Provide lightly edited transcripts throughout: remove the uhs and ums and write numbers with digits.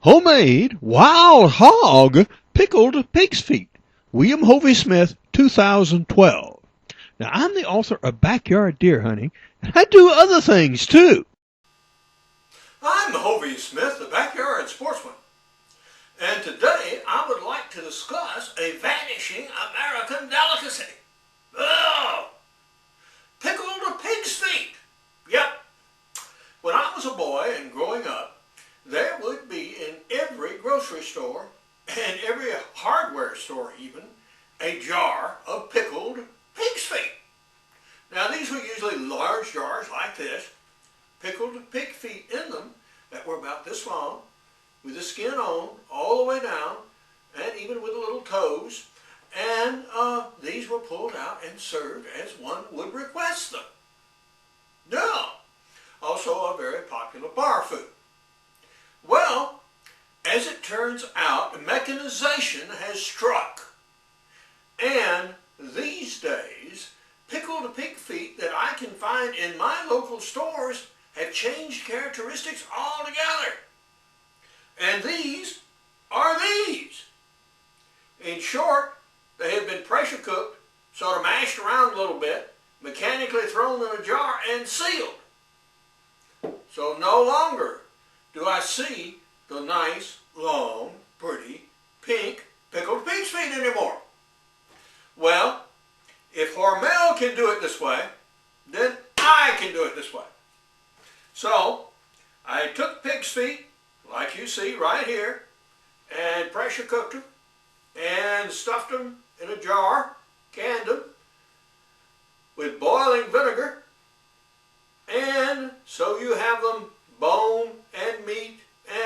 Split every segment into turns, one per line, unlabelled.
Homemade wild hog pickled pig's feet. William Hovey Smith, 2012. Now, I'm the author of Backyard Deer Hunting, and I do other things too.
I'm Hovey Smith, the backyard sportsman, and today I would like to discuss a vanishing American delicacy. Oh, pickled pig's feet. Yep. When I was a boy and growing up, there would be in every grocery store and every hardware store even a jar of pickled pig's feet. Now these were usually large jars like this, pickled pig feet in them that were about this long, with the skin on all the way down, and even with the little toes. And these were pulled out and served as one would request them. Now, also a very popular bar food. Well, as it turns out, mechanization has struck. And these days, pickled pig feet that I can find in my local stores have changed characteristics altogether. And these are these. In short, they have been pressure cooked, sort of mashed around a little bit, mechanically thrown in a jar and sealed. So no longer do I see the nice, long, pretty, pink pickled pig's feet anymore. Well, if Hormel can do it this way, then I can do it this way. So, I took pig's feet, like you see right here, and pressure cooked them, and stuffed them in a jar, canned them, with boiling vinegar, and so you have them bone and meat,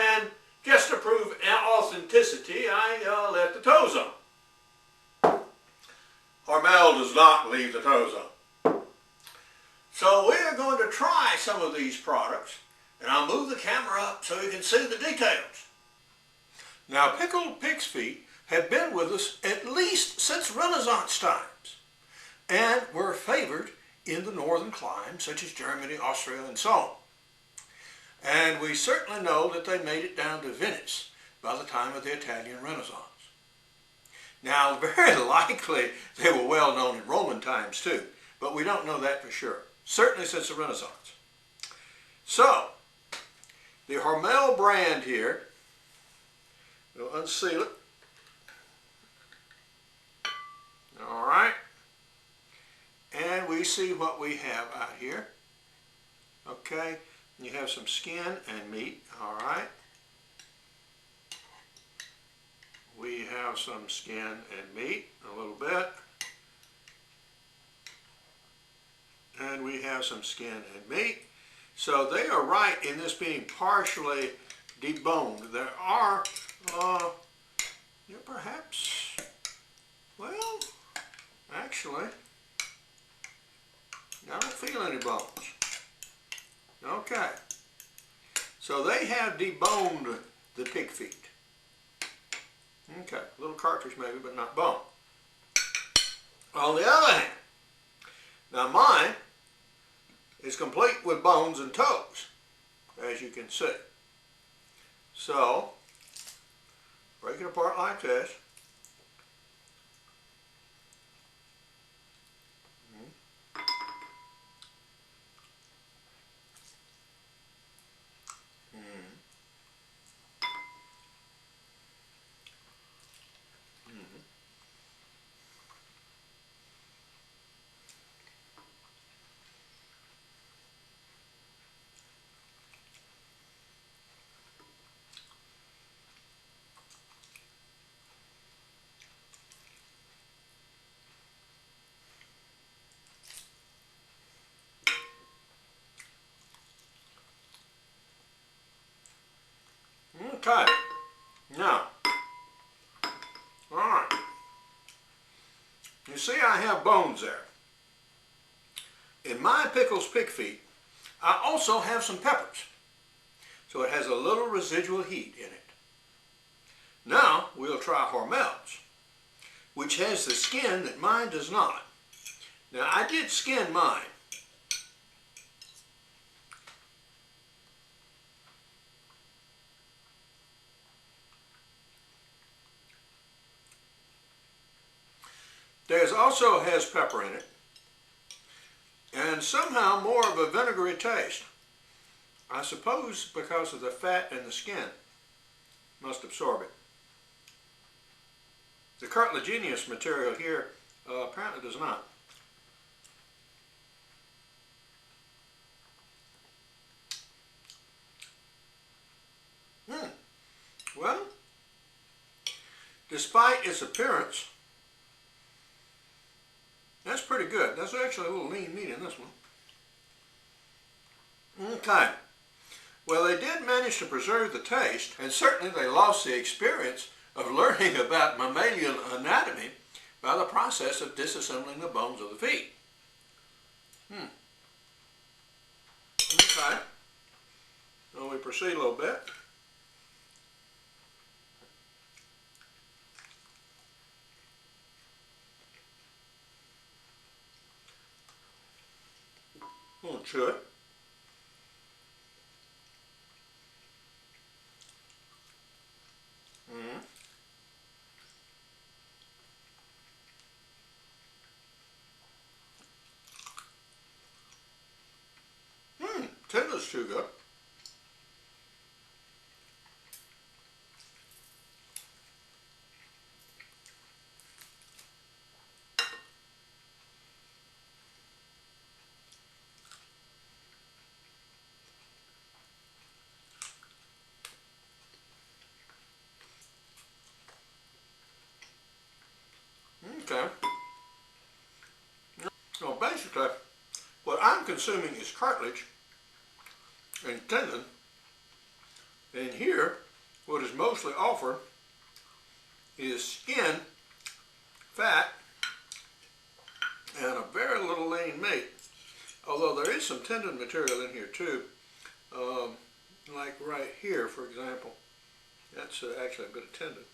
and just to prove authenticity, I left the toes on. Hormel does not leave the toes on. So we are going to try some of these products, and I'll move the camera up so you can see the details. Now, pickled pig's feet have been with us at least since Renaissance times, and were favored in the northern climes such as Germany, Austria, and so on. And we certainly know that they made it down to Venice by the time of the Italian Renaissance. Now, very likely they were well known in Roman times too, but we don't know that for sure. Certainly since the Renaissance. So, the Hormel brand here, we'll unseal it. All right. And we see what we have out here. Okay. You have some skin and meat. All right. We have some skin and meat, a little bit. And we have some skin and meat. So they are right in this being partially deboned. There are, perhaps, well, actually, I don't feel any bones. Okay. So they have deboned the pig feet. Okay, a little cartilage maybe, but not bone. On the other hand, now mine is complete with bones and toes, as you can see. So, break it apart like this. Okay, now, all right, you see I have bones there. In my pickles pig feet, I also have some peppers, so it has a little residual heat in it. Now, we'll try Hormel's, which has the skin that mine does not. Now, I did skin mine. There's also has pepper in it, and somehow more of a vinegary taste. I suppose because of the fat and the skin must absorb it. The cartilaginous material here apparently does not. Well, despite its appearance, that's pretty good. That's actually a little lean meat in this one. Okay. Well, they did manage to preserve the taste, and certainly they lost the experience of learning about mammalian anatomy by the process of disassembling the bones of the feet. Okay. Well, we proceed a little bit. A little chew it. Tender's too good. Okay. So basically, what I'm consuming is cartilage and tendon, and here, what is mostly offered is skin, fat, and a very little lean meat. Although there is some tendon material in here too, like right here, for example. That's actually a bit of tendon.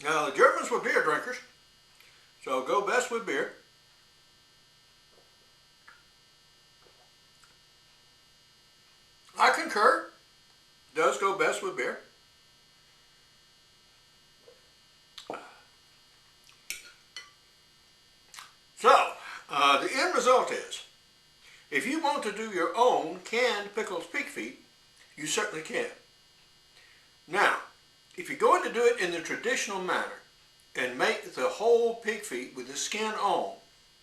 Now, the Germans were beer drinkers, so go best with beer. I concur. Does go best with beer. So, the end result is, if you want to do your own canned pickled pig feet, you certainly can. Now, if you're going to do it in the traditional manner and make the whole pig feet with the skin on,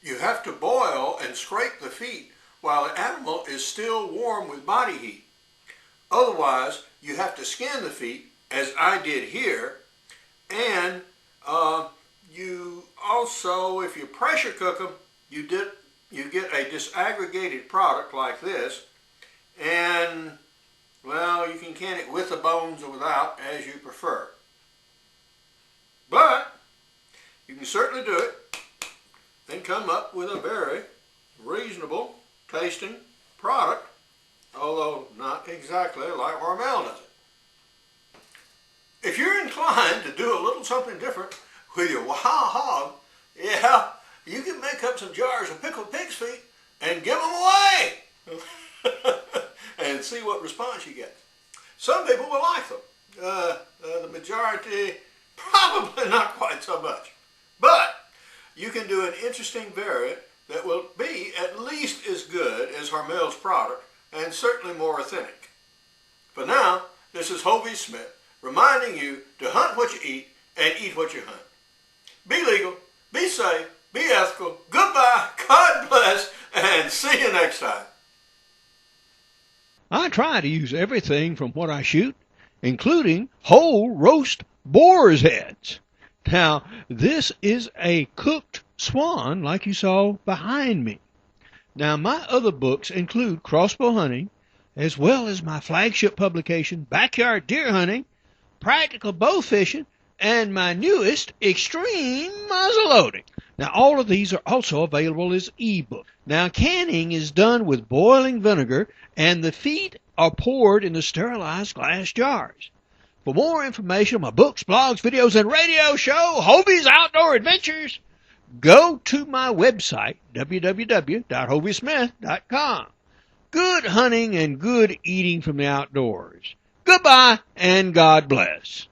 you have to boil and scrape the feet while the animal is still warm with body heat. Otherwise, you have to skin the feet, as I did here, and you also, if you pressure cook them, you get a disaggregated product like this, and well, you can can it with the bones or without, as you prefer. But you can certainly do it and come up with a very reasonable tasting product, although not exactly like Hormel does it. If you're inclined to do a little something different with your wild hog, yeah, you can make up some jars of pickled pig's feet and give them away. And see what response you get. Some people will like them. The majority, probably not quite so much. But you can do an interesting variant that will be at least as good as Hormel's product and certainly more authentic. For now, this is Hovey Smith reminding you to hunt what you eat and eat what you hunt. Be legal, be safe, be ethical. Goodbye, God bless, and see you next time.
I try to use everything from what I shoot, including whole roast boar's heads. Now, this is a cooked swan like you saw behind me. Now, my other books include crossbow hunting, as well as my flagship publication, Backyard Deer Hunting, Practical Bow Fishing, and my newest, Extreme Muzzleloading. Now, all of these are also available as ebooks. Now, canning is done with boiling vinegar, and the feet are poured into sterilized glass jars. For more information on my books, blogs, videos, and radio show, Hovey's Outdoor Adventures, go to my website, www.hoveysmith.com. good hunting and good eating from the outdoors. Goodbye and God bless.